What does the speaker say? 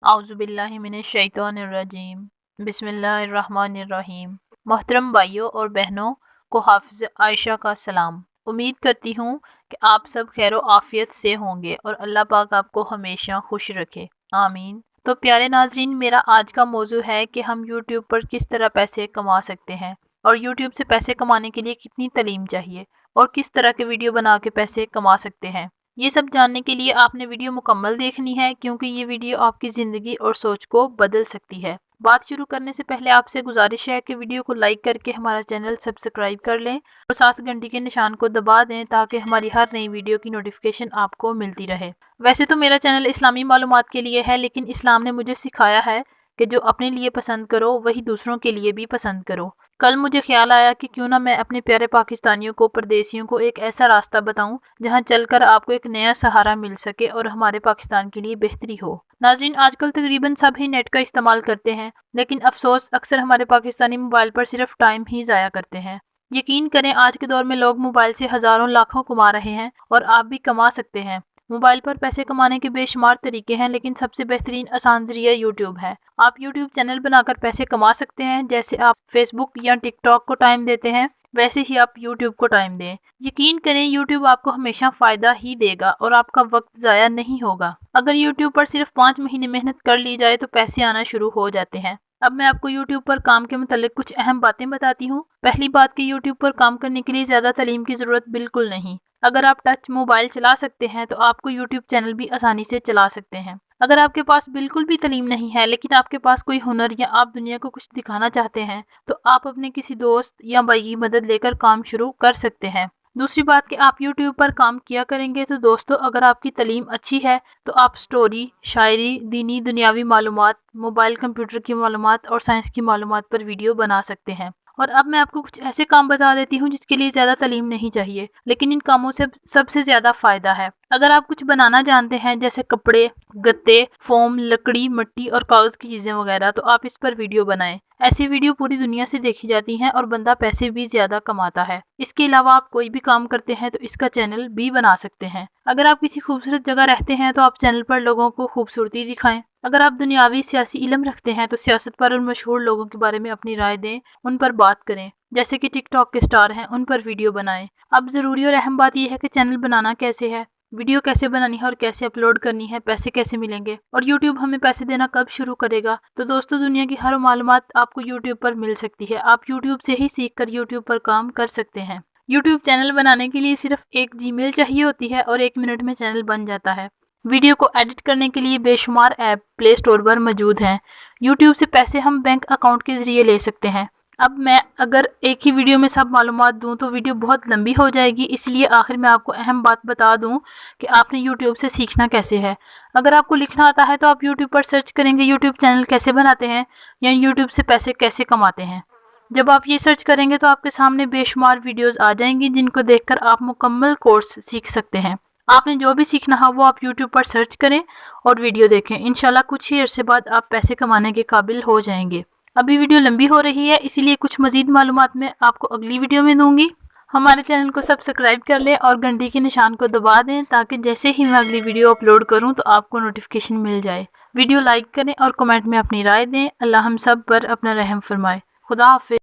आउज़ुबिल्लाहिमिनश्शैतानिर्रजीम बिस्मिल्लाहिर्रहमानिर्रहीम। मोहतरम भाइयों और बहनों को हाफ़िज़ आयशा का सलाम। उम्मीद करती हूँ कि आप सब खैर आफ़ियत से होंगे और अल्लाह पाक आपको हमेशा खुश रखे, आमीन। तो प्यारे नाज़रीन, मेरा आज का मौजू है कि हम यूट्यूब पर किस तरह पैसे कमा सकते हैं और यूट्यूब से पैसे कमाने के लिए कितनी तालीम चाहिए और किस तरह के वीडियो बना के पैसे कमा सकते हैं। ये सब जानने के लिए आपने वीडियो मुकम्मल देखनी है, क्योंकि ये वीडियो आपकी ज़िंदगी और सोच को बदल सकती है। बात शुरू करने से पहले आपसे गुजारिश है कि वीडियो को लाइक करके हमारा चैनल सब्सक्राइब कर लें और साथ घंटी के निशान को दबा दें ताकि हमारी हर नई वीडियो की नोटिफिकेशन आपको मिलती रहे। वैसे तो मेरा चैनल इस्लामी मालूमात के लिए है, लेकिन इस्लाम ने मुझे सिखाया है कि जो अपने लिए पसंद करो वही दूसरों के लिए भी पसंद करो। कल मुझे ख्याल आया कि क्यों ना मैं अपने प्यारे पाकिस्तानियों को, परदेशियों को एक ऐसा रास्ता बताऊं जहां चलकर आपको एक नया सहारा मिल सके और हमारे पाकिस्तान के लिए बेहतरी हो। नाज़रीन, आजकल तकरीबन सब ही नेट का इस्तेमाल करते हैं, लेकिन अफसोस अक्सर हमारे पाकिस्तानी मोबाइल पर सिर्फ टाइम ही ज़ाया करते हैं। यकीन करें, आज के दौर में लोग मोबाइल से हज़ारों लाखों कमा रहे हैं और आप भी कमा सकते हैं। मोबाइल पर पैसे कमाने के बेशुमार तरीके हैं, लेकिन सबसे बेहतरीन आसान जरिया यूट्यूब है। आप यूट्यूब चैनल बनाकर पैसे कमा सकते हैं। जैसे आप फेसबुक या टिकटॉक को टाइम देते हैं, वैसे ही आप यूट्यूब को टाइम दें। यकीन करें, यूट्यूब आपको हमेशा फ़ायदा ही देगा और आपका वक्त ज़ाया नहीं होगा। अगर यूट्यूब पर सिर्फ 5 महीने मेहनत कर ली जाए तो पैसे आना शुरू हो जाते हैं। अब मैं आपको यूट्यूब पर काम के मुतालिक कुछ अहम बातें बताती हूँ। पहली बात कि यूट्यूब पर काम करने के लिए ज़्यादा तालीम की ज़रूरत बिल्कुल नहीं। अगर आप टच मोबाइल चला सकते हैं तो आपको यूट्यूब चैनल भी आसानी से चला सकते हैं। अगर आपके पास बिल्कुल भी तालीम नहीं है, लेकिन आपके पास कोई हुनर या आप दुनिया को कुछ दिखाना चाहते हैं, तो आप अपने किसी दोस्त या भाई की मदद लेकर काम शुरू कर सकते हैं। दूसरी बात कि आप यूट्यूब पर काम किया करेंगे तो दोस्तों, अगर आपकी तालीम अच्छी है तो आप स्टोरी, शायरी, दीनी दुनियावी मालूमात, मोबाइल कंप्यूटर की मालूमात और साइंस की मालूमात पर वीडियो बना सकते हैं। और अब मैं आपको कुछ ऐसे काम बता देती हूँ जिसके लिए ज़्यादा तालीम नहीं चाहिए, लेकिन इन कामों से सबसे ज़्यादा फ़ायदा है। अगर आप कुछ बनाना जानते हैं, जैसे कपड़े, गत्ते, फोम, लकड़ी, मिट्टी और कागज़ की चीज़ें वगैरह, तो आप इस पर वीडियो बनाएं। ऐसी वीडियो पूरी दुनिया से देखी जाती हैं और बंदा पैसे भी ज़्यादा कमाता है। इसके अलावा आप कोई भी काम करते हैं तो इसका चैनल भी बना सकते हैं। अगर आप किसी खूबसूरत जगह रहते हैं तो आप चैनल पर लोगों को खूबसूरती दिखाएं। अगर आप दुनियावी सियासी इल्म रखते हैं तो सियासत पर उन मशहूर लोगों के बारे में अपनी राय दें, उन पर बात करें। जैसे कि टिकटॉक के स्टार हैं, उन पर वीडियो बनाएं। अब ज़रूरी और अहम बात यह है कि चैनल बनाना कैसे है, वीडियो कैसे बनानी है और कैसे अपलोड करनी है, पैसे कैसे मिलेंगे और यूट्यूब हमें पैसे देना कब शुरू करेगा। तो दोस्तों, दुनिया की हर मालूमात आपको यूट्यूब पर मिल सकती है। आप यूट्यूब से ही सीख कर यूट्यूब पर काम कर सकते हैं। यूट्यूब चैनल बनाने के लिए सिर्फ एक जीमेल चाहिए होती है और 1 मिनट में चैनल बन जाता है। वीडियो को एडिट करने के लिए बेशुमार ऐप प्ले स्टोर पर मौजूद हैं। यूट्यूब से पैसे हम बैंक अकाउंट के ज़रिए ले सकते हैं। अब मैं अगर एक ही वीडियो में सब मालूमात दूं तो वीडियो बहुत लंबी हो जाएगी, इसलिए आखिर में आपको अहम बात बता दूं कि आपने यूट्यूब से सीखना कैसे है। अगर आपको लिखना आता है तो आप यूट्यूब पर सर्च करेंगे यूट्यूब चैनल कैसे बनाते हैं या यूट्यूब से पैसे कैसे कमाते हैं। जब आप ये सर्च करेंगे तो आपके सामने बेशुमार वीडियोज़ आ जाएंगी, जिनको देखकर आप मुकम्मल कोर्स सीख सकते हैं। आपने जो भी सीखना है वो आप यूट्यूब पर सर्च करें और वीडियो देखें। इंशाल्लाह कुछ ही अरसे बाद आप पैसे कमाने के काबिल हो जाएंगे। अभी वीडियो लंबी हो रही है, इसीलिए कुछ मज़ीद मालूमात मैं आपको अगली वीडियो में दूंगी। हमारे चैनल को सब्सक्राइब कर लें और घंटी के निशान को दबा दें ताकि जैसे ही मैं अगली वीडियो अपलोड करूं तो आपको नोटिफिकेशन मिल जाए। वीडियो लाइक करें और कमेंट में अपनी राय दें। अल्लाह हम सब पर अपना रहम फरमाए। खुदा हाफिज़।